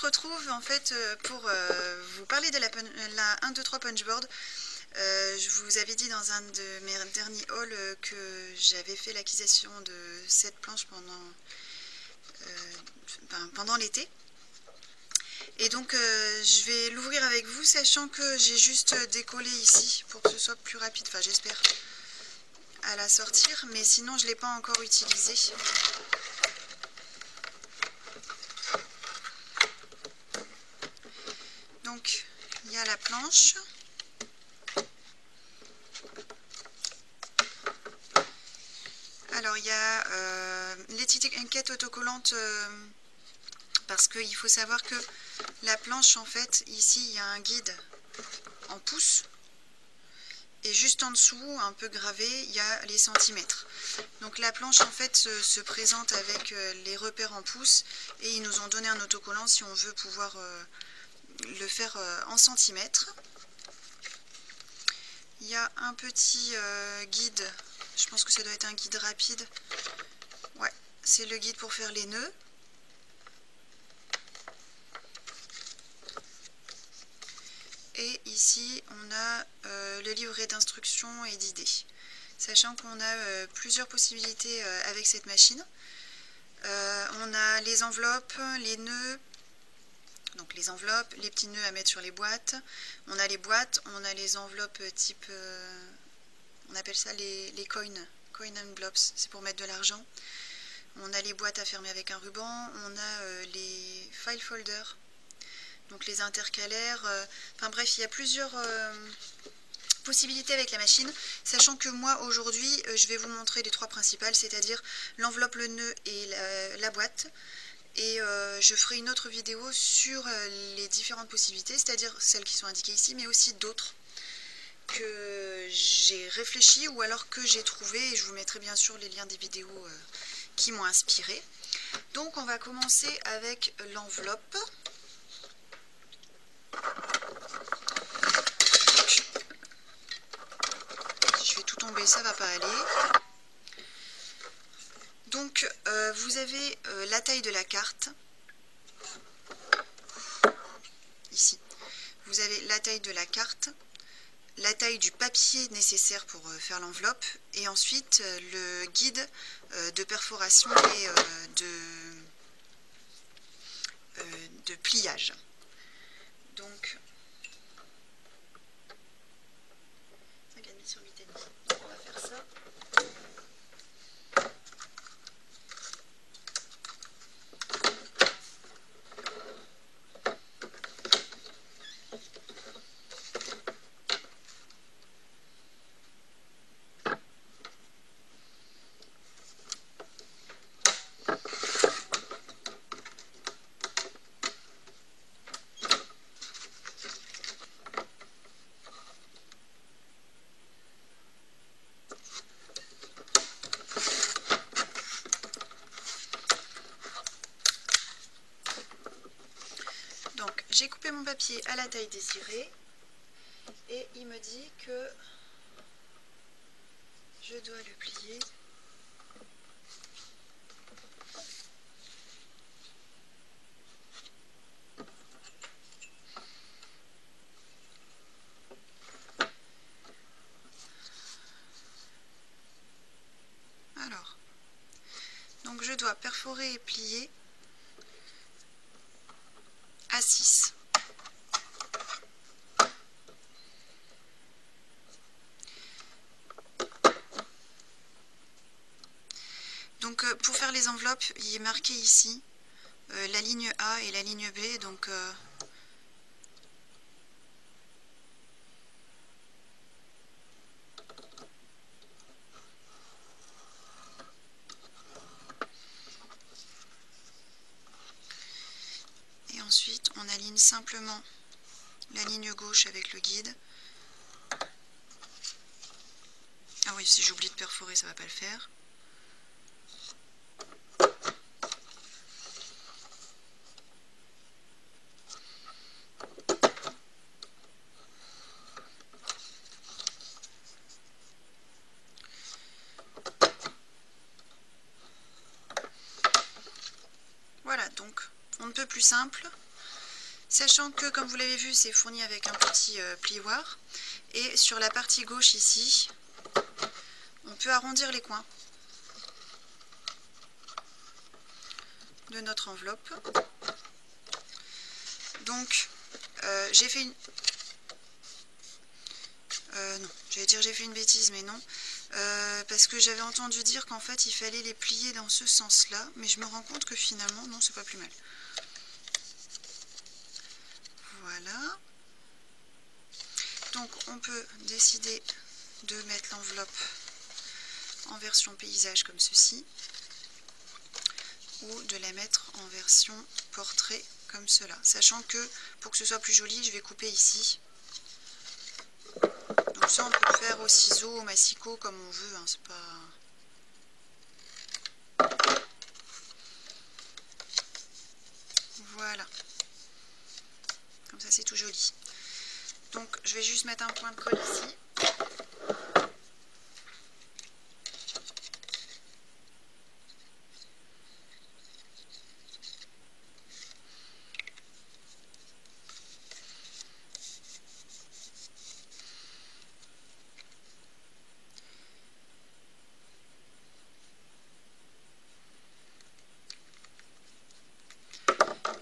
retrouve en fait pour vous parler de la 1, 2, 3 punchboard. Je vous avais dit dans un de mes derniers hauls que j'avais fait l'acquisition de cette planche pendant l'été. Et donc je vais l'ouvrir avec vous, sachant que j'ai juste décollé ici pour que ce soit plus rapide, enfin j'espère, à la sortir, mais sinon je ne l'ai pas encore utilisé. Donc il y a la planche. Alors il y a l'étiquette autocollante, parce qu'il faut savoir que la planche, en fait, ici il y a un guide en pouces. Et juste en dessous, un peu gravé, il y a les centimètres. Donc la planche en fait se présente avec les repères en pouces, et ils nous ont donné un autocollant si on veut pouvoir le faire en centimètres. Il y a un petit guide, je pense que ça doit être un guide rapide. Ouais, c'est le guide pour faire les nœuds. Et ici, on a le livret d'instructions et d'idées. Sachant qu'on a plusieurs possibilités avec cette machine. On a les enveloppes, les nœuds, donc les enveloppes, les petits nœuds à mettre sur les boîtes. On a les boîtes, on a les enveloppes type, on appelle ça les coin envelopes, c'est pour mettre de l'argent. On a les boîtes à fermer avec un ruban, on a les file folders. Donc les intercalaires, enfin bref, il y a plusieurs possibilités avec la machine, sachant que moi aujourd'hui je vais vous montrer les trois principales, c'est-à-dire l'enveloppe, le nœud et la boîte, et je ferai une autre vidéo sur les différentes possibilités, c'est-à-dire celles qui sont indiquées ici, mais aussi d'autres que j'ai réfléchi ou alors que j'ai trouvé, et je vous mettrai bien sûr les liens des vidéos qui m'ont inspiré. Donc on va commencer avec l'enveloppe. Si je fais tout tomber, ça va pas aller. Donc vous avez la taille de la carte. Ici. Vous avez la taille de la carte, la taille du papier nécessaire pour faire l'enveloppe, et ensuite le guide de perforation et de pliage. Donc, sur 8,5. Donc on va faire ça. J'ai coupé mon papier à la taille désirée et il me dit que je dois le plier donc je dois perforer et plier à 6. Donc pour faire les enveloppes, il est marqué ici la ligne A et la ligne B, donc et ensuite on aligne simplement la ligne gauche avec le guide. Ah oui, si j'oublie de perforer, ça va pas le faire. Voilà, donc on ne peut plus simple. Sachant que, comme vous l'avez vu, c'est fourni avec un petit plioir. Et sur la partie gauche ici, on peut arrondir les coins de notre enveloppe. Donc, j'ai fait une... non, j'allais dire j'ai fait une bêtise, mais non. Parce que j'avais entendu dire qu'en fait, il fallait les plier dans ce sens-là. Mais je me rends compte que finalement, non, c'est pas plus mal. Voilà. Donc, on peut décider de mettre l'enveloppe en version paysage comme ceci. Ou de la mettre en version portrait comme cela. Sachant que, pour que ce soit plus joli, je vais couper ici. Donc ça, on peut le faire au ciseau, au massicot, comme on veut, hein, c'est pas... Voilà. Comme ça, c'est tout joli. Donc, je vais juste mettre un point de colle ici.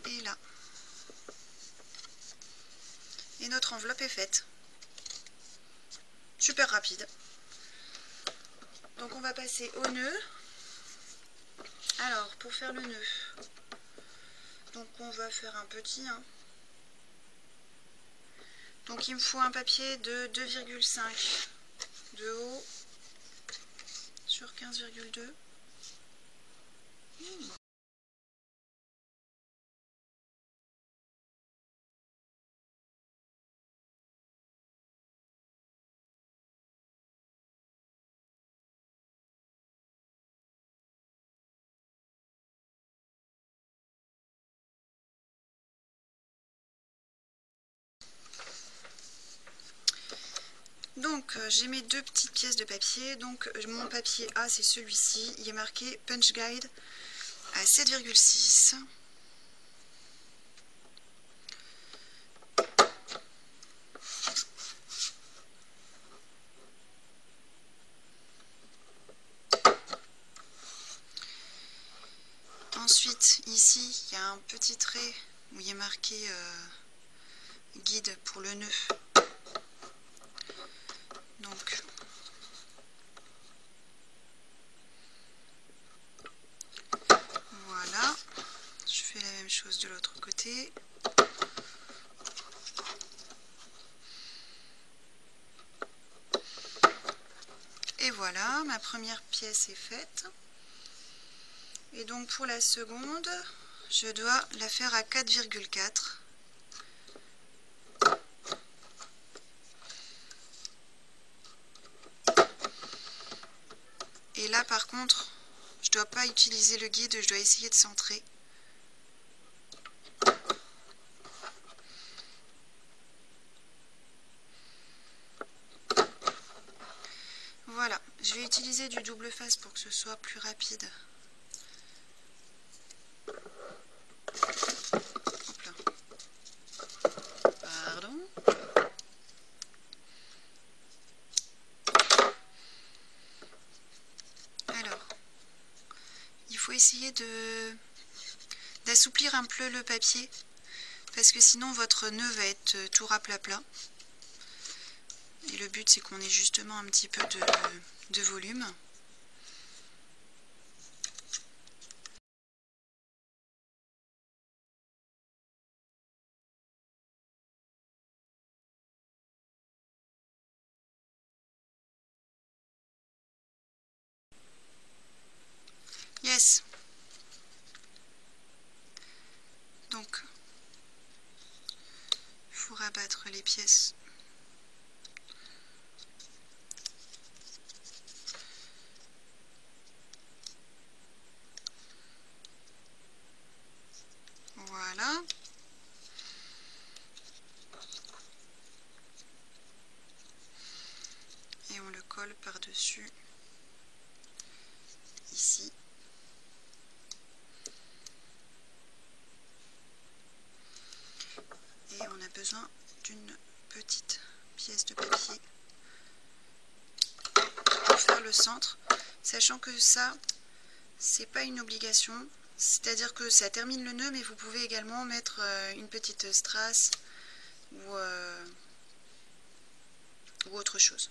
Et là. Et notre enveloppe est faite. Super rapide. Donc on va passer au nœud. Alors pour faire le nœud, donc on va faire un petit. Hein. Donc il me faut un papier de 2,5 de haut sur 15,2. Donc j'ai mes deux petites pièces de papier. Donc mon papier A c'est celui-ci. Il est marqué Punch Guide à 7,6. Ensuite ici il y a un petit trait où il est marqué guide pour le nœud. Donc voilà, je fais la même chose de l'autre côté. Et voilà, ma première pièce est faite. Et donc pour la seconde, je dois la faire à 4,4. Et là par contre, je ne dois pas utiliser le guide, je dois essayer de centrer. Voilà, je vais utiliser du double face pour que ce soit plus rapide. Hop là. Pardon. Alors, il faut essayer d'assouplir un peu le papier parce que sinon votre nœud va être tout raplat. Et le but c'est qu'on ait justement un petit peu de volume. Yes. Donc, il faut rabattre les pièces. Voilà. Et on le colle par-dessus, ici. besoin d'une petite pièce de papier pour faire le centre, sachant que ça, c'est pas une obligation, c'est-à-dire que ça termine le nœud, mais vous pouvez également mettre une petite strass ou autre chose.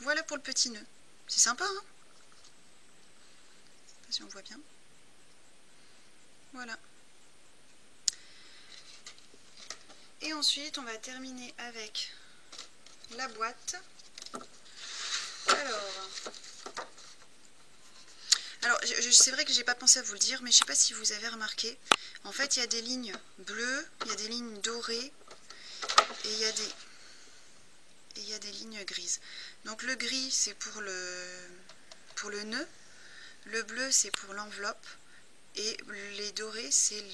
Voilà pour le petit nœud. C'est sympa, hein? Je sais pas si on voit bien. Voilà. Et ensuite, on va terminer avec la boîte. Alors c'est vrai que j'ai pas pensé à vous le dire, mais je sais pas si vous avez remarqué. En fait, il y a des lignes bleues, il y a des lignes dorées et il y a des lignes grises. Donc le gris, c'est pour le nœud. Le bleu, c'est pour l'enveloppe. Et les dorés, c'est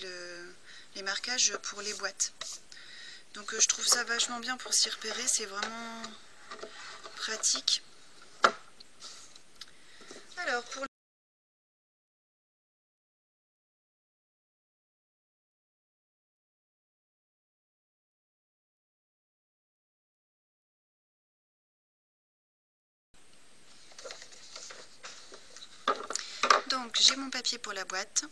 les marquages pour les boîtes. Donc je trouve ça vachement bien pour s'y repérer, c'est vraiment pratique. Alors pour donc j'ai mon papier pour la boîte.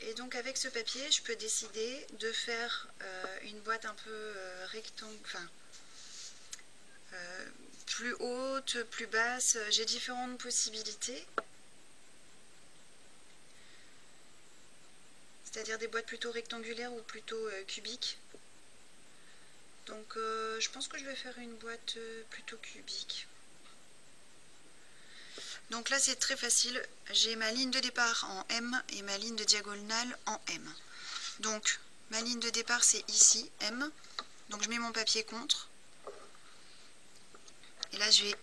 Et donc avec ce papier, je peux décider de faire une boîte un peu rectangle, enfin plus haute, plus basse. J'ai différentes possibilités. C'est-à-dire des boîtes plutôt rectangulaires ou plutôt cubiques. Donc je pense que je vais faire une boîte plutôt cubique. Donc là c'est très facile, j'ai ma ligne de départ en M et ma ligne de diagonale en M. Donc ma ligne de départ c'est ici, M. Donc je mets mon papier contre. Et là je vais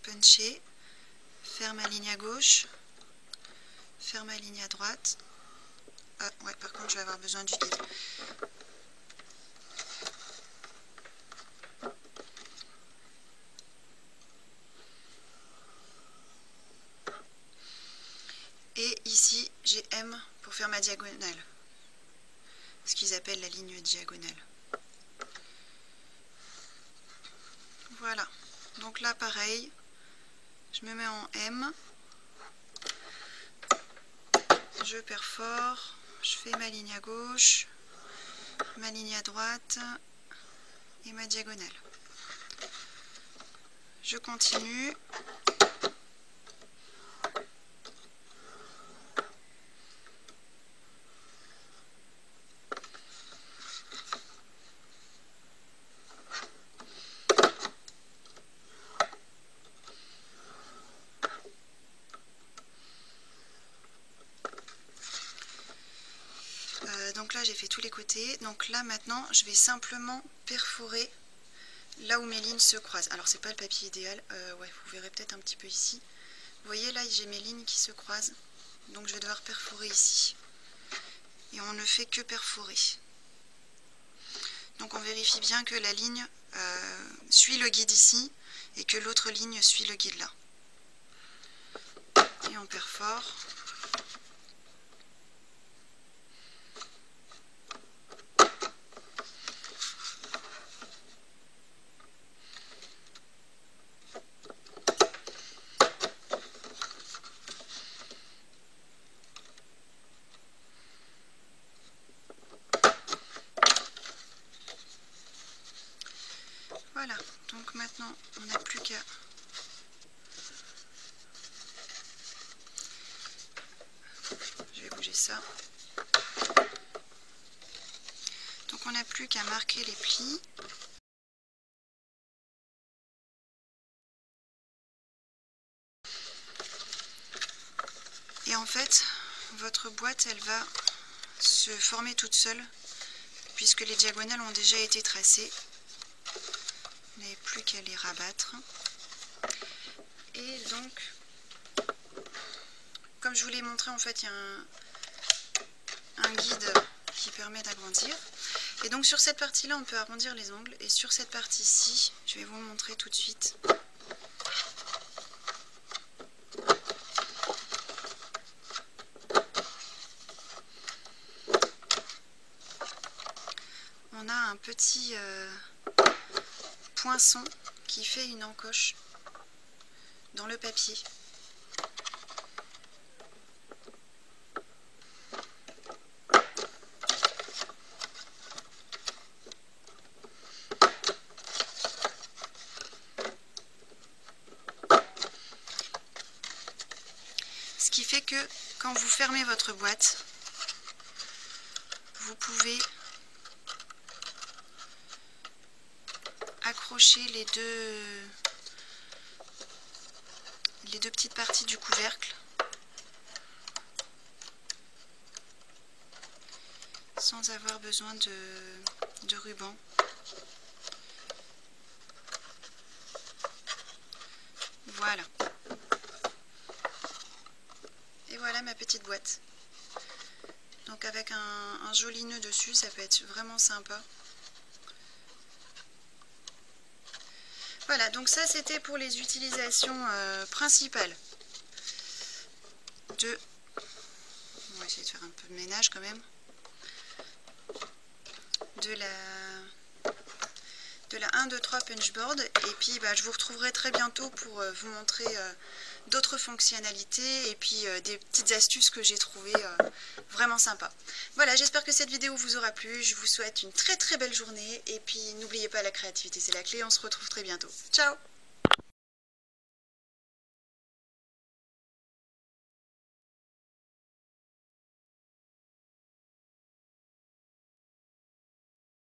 puncher, faire ma ligne à gauche, faire ma ligne à droite. Ah ouais, par contre je vais avoir besoin du guide. Et ici, j'ai M pour faire ma diagonale. Ce qu'ils appellent la ligne diagonale. Voilà. Donc là, pareil. Je me mets en M. Je perfore. Je fais ma ligne à gauche. Ma ligne à droite. Et ma diagonale. Je continue. Donc là j'ai fait tous les côtés, donc là maintenant je vais simplement perforer là où mes lignes se croisent. Alors c'est pas le papier idéal, ouais, vous verrez peut-être un petit peu ici. Vous voyez là j'ai mes lignes qui se croisent, donc je vais devoir perforer ici. Et on ne fait que perforer. Donc on vérifie bien que la ligne suit le guide ici et que l'autre ligne suit le guide là. Et on perfore. Voilà, donc maintenant on n'a plus qu'à ça. Donc on n'a plus qu'à marquer les plis. Et en fait, votre boîte, elle va se former toute seule, puisque les diagonales ont déjà été tracées. Vous n'avez plus qu'à les rabattre. Et donc, comme je vous l'ai montré, en fait, il y a un guide qui permet d'agrandir. Et donc sur cette partie-là, on peut arrondir les angles. Et sur cette partie-ci, je vais vous montrer tout de suite. on a un petit poinçon qui fait une encoche dans le papier. Ce qui fait que quand vous fermez votre boîte, vous pouvez accrocher les deux petites parties du couvercle sans avoir besoin de ruban. Voilà. Et voilà ma petite boîte. Donc avec un joli nœud dessus, ça peut être vraiment sympa. Voilà, donc ça c'était pour les utilisations principales de... On va essayer de faire un peu de ménage quand même. De la 1, 2, 3 punchboard. Et puis je vous retrouverai très bientôt pour vous montrer d'autres fonctionnalités et puis des petites astuces que j'ai trouvées vraiment sympas. Voilà, j'espère que cette vidéo vous aura plu. Je vous souhaite une très très belle journée et puis n'oubliez pas, la créativité c'est la clé. On se retrouve très bientôt. Ciao!